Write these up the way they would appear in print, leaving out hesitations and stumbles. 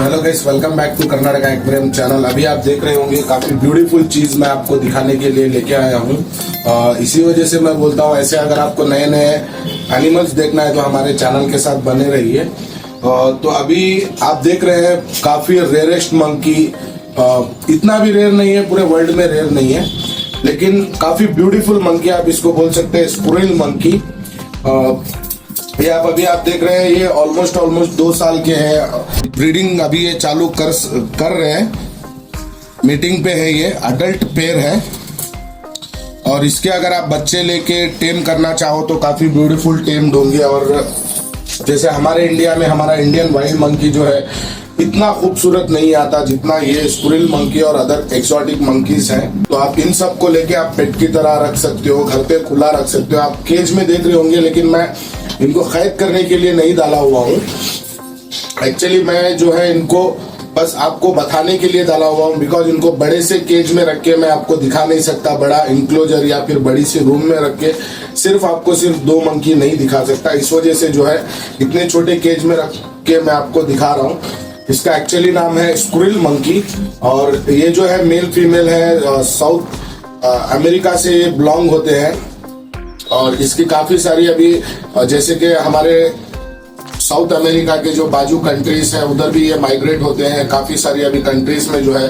Hello guys, welcome back to Karnataka aquarium channel. अभी आप देख रहे होंगे काफी ब्यूटीफुल चीज मैं आपको दिखाने के लिए लेके आया हूँ। इसी वजह से मैं बोलता हूँ ऐसे अगर आपको नए नए एनिमल्स देखना है तो हमारे चैनल के साथ बने रहिए। तो अभी आप देख रहे हैं काफी रेयरेस्ट मंकी। इतना भी रेयर नहीं है, पूरे वर्ल्ड में रेयर नहीं है, लेकिन काफी ब्यूटीफुल मंकी आप इसको बोल सकते हैं, स्क्विरल मंकी। ये आप देख रहे हैं, ये ऑलमोस्ट 2 साल के हैं। ब्रीडिंग अभी ये चालू कर रहे हैं, मीटिंग पे है। ये अडल्ट पेयर है और इसके अगर आप बच्चे लेके टेम करना चाहो तो काफी ब्यूटीफुल टेम्ड होंगे। और जैसे हमारे इंडिया में हमारा इंडियन वाइल्ड मंकी जो है इतना खूबसूरत नहीं आता जितना ये स्क्विरल मंकी और अदर एक्सोटिक मंकीज हैं। तो आप इन सब को लेके आप पेट की तरह रख सकते हो, घर पे खुला रख सकते हो। आप केज में देख रहे होंगे, लेकिन मैं इनको कैद करने के लिए नहीं डाला हुआ हूँ। एक्चुअली मैं जो है इनको बस आपको बताने के लिए डाला हुआ हूँ, बिकॉज इनको बड़े से केज में रख के मैं आपको दिखा नहीं सकता। बड़ा इंक्लोजर या फिर बड़ी सी रूम में रख के सिर्फ 2 मंकी नहीं दिखा सकता। इस वजह से जो है इतने छोटे केज में रख के मैं आपको दिखा रहा हूँ। इसका एक्चुअली नाम है स्क्विरल मंकी और ये जो है मेल फीमेल है, साउथ अमेरिका से ये बिलोंग होते हैं। और इसकी काफी सारी अभी जैसे कि हमारे साउथ अमेरिका के जो बाजू कंट्रीज हैं उधर भी ये माइग्रेट होते हैं। काफी सारी अभी कंट्रीज में जो है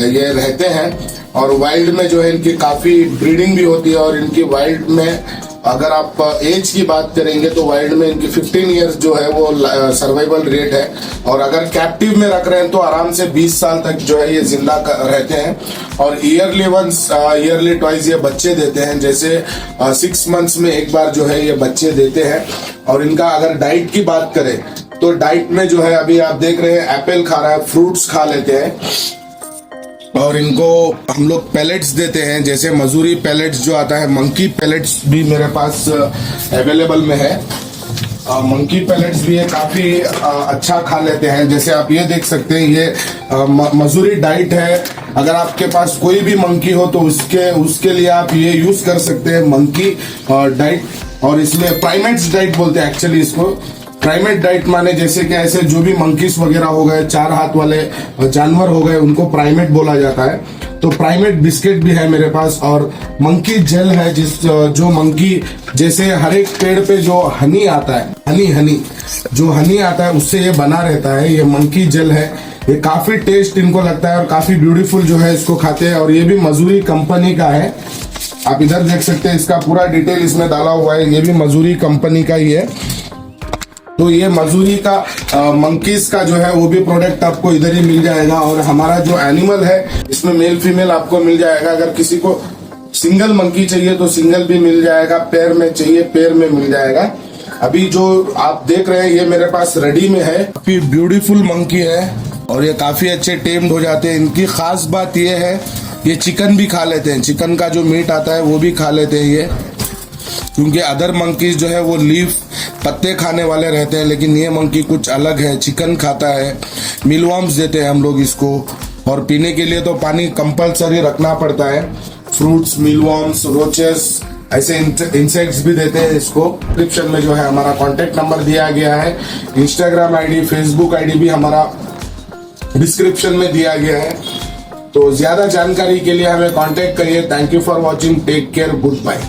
ये रहते हैं। और वाइल्ड में जो है इनकी काफी ब्रीडिंग भी होती है। और इनकी वाइल्ड में अगर आप एज की बात करेंगे तो वाइल्ड में इनकी 15 इयर्स जो है वो सर्वाइवल रेट है। और अगर कैप्टिव में रख रहे हैं तो आराम से 20 साल तक जो है ये जिंदा रहते हैं। और ईयरली ट्वाइस ये बच्चे देते हैं। जैसे 6 मंथ्स में एक बार जो है ये बच्चे देते हैं। और इनका अगर डाइट की बात करें तो डाइट में जो है अभी आप देख रहे हैं एप्पल खा रहा है, फ्रूट्स खा लेते हैं। और इनको हम लोग पैलेट्स देते हैं, जैसे मजूरी पैलेट्स जो आता है, मंकी पैलेट्स भी मेरे पास अवेलेबल में है। मंकी पैलेट्स भी ये काफी अच्छा खा लेते हैं। जैसे आप ये देख सकते हैं, ये मजूरी डाइट है। अगर आपके पास कोई भी मंकी हो तो उसके लिए आप ये यूज कर सकते हैं मंकी डाइट। और इसमें प्राइमेट्स डाइट बोलते हैं एक्चुअली इसको। प्राइमेट डाइट माने जैसे कि ऐसे जो भी मंकीज वगैरह हो गए, 4 हाथ वाले जानवर हो गए, उनको प्राइमेट बोला जाता है। तो प्राइमेट बिस्किट भी है मेरे पास। और मंकी जेल है, जो मंकी जैसे हर एक पेड़ पे जो हनी आता है, हनी आता है उससे ये बना रहता है। ये मंकी जेल है, ये काफी टेस्ट इनको लगता है और काफी ब्यूटीफुल जो है इसको खाते हैं। और ये भी मजूरी कंपनी का है। आप इधर देख सकते हैं, इसका पूरा डिटेल इसमें डाला हुआ है। ये भी मजूरी कंपनी का ही है। तो ये मजूरी का मंकीज का जो है वो भी प्रोडक्ट आपको इधर ही मिल जाएगा। और हमारा जो एनिमल है इसमें मेल फीमेल आपको मिल जाएगा। अगर किसी को सिंगल मंकी चाहिए तो सिंगल भी मिल जाएगा, पेयर में चाहिए पेयर में मिल जाएगा। अभी जो आप देख रहे हैं ये मेरे पास रेडी में है। काफी ब्यूटीफुल मंकी है और ये काफी अच्छे टेम्ड हो जाते हैं। इनकी खास बात ये है, ये चिकन भी खा लेते हैं। चिकन का जो मीट आता है वो भी खा लेते हैं ये, क्योंकि अदर मंकीज जो है वो लीफ पत्ते खाने वाले रहते हैं, लेकिन ये मंकी कुछ अलग है, चिकन खाता है। मीलवर्म्स देते हैं हम लोग इसको। और पीने के लिए तो पानी कंपलसरी रखना पड़ता है। फ्रूट्स, मीलवर्म्स, रोचेस, ऐसे इंसेक्ट्स भी देते हैं इसको। डिस्क्रिप्शन में जो है हमारा कॉन्टेक्ट नंबर दिया गया है। इंस्टाग्राम आईडी, फेसबुक आईडी भी हमारा डिस्क्रिप्शन में दिया गया है। तो ज्यादा जानकारी के लिए हमें कांटेक्ट करिए। Thank you for watching, take care, good bye.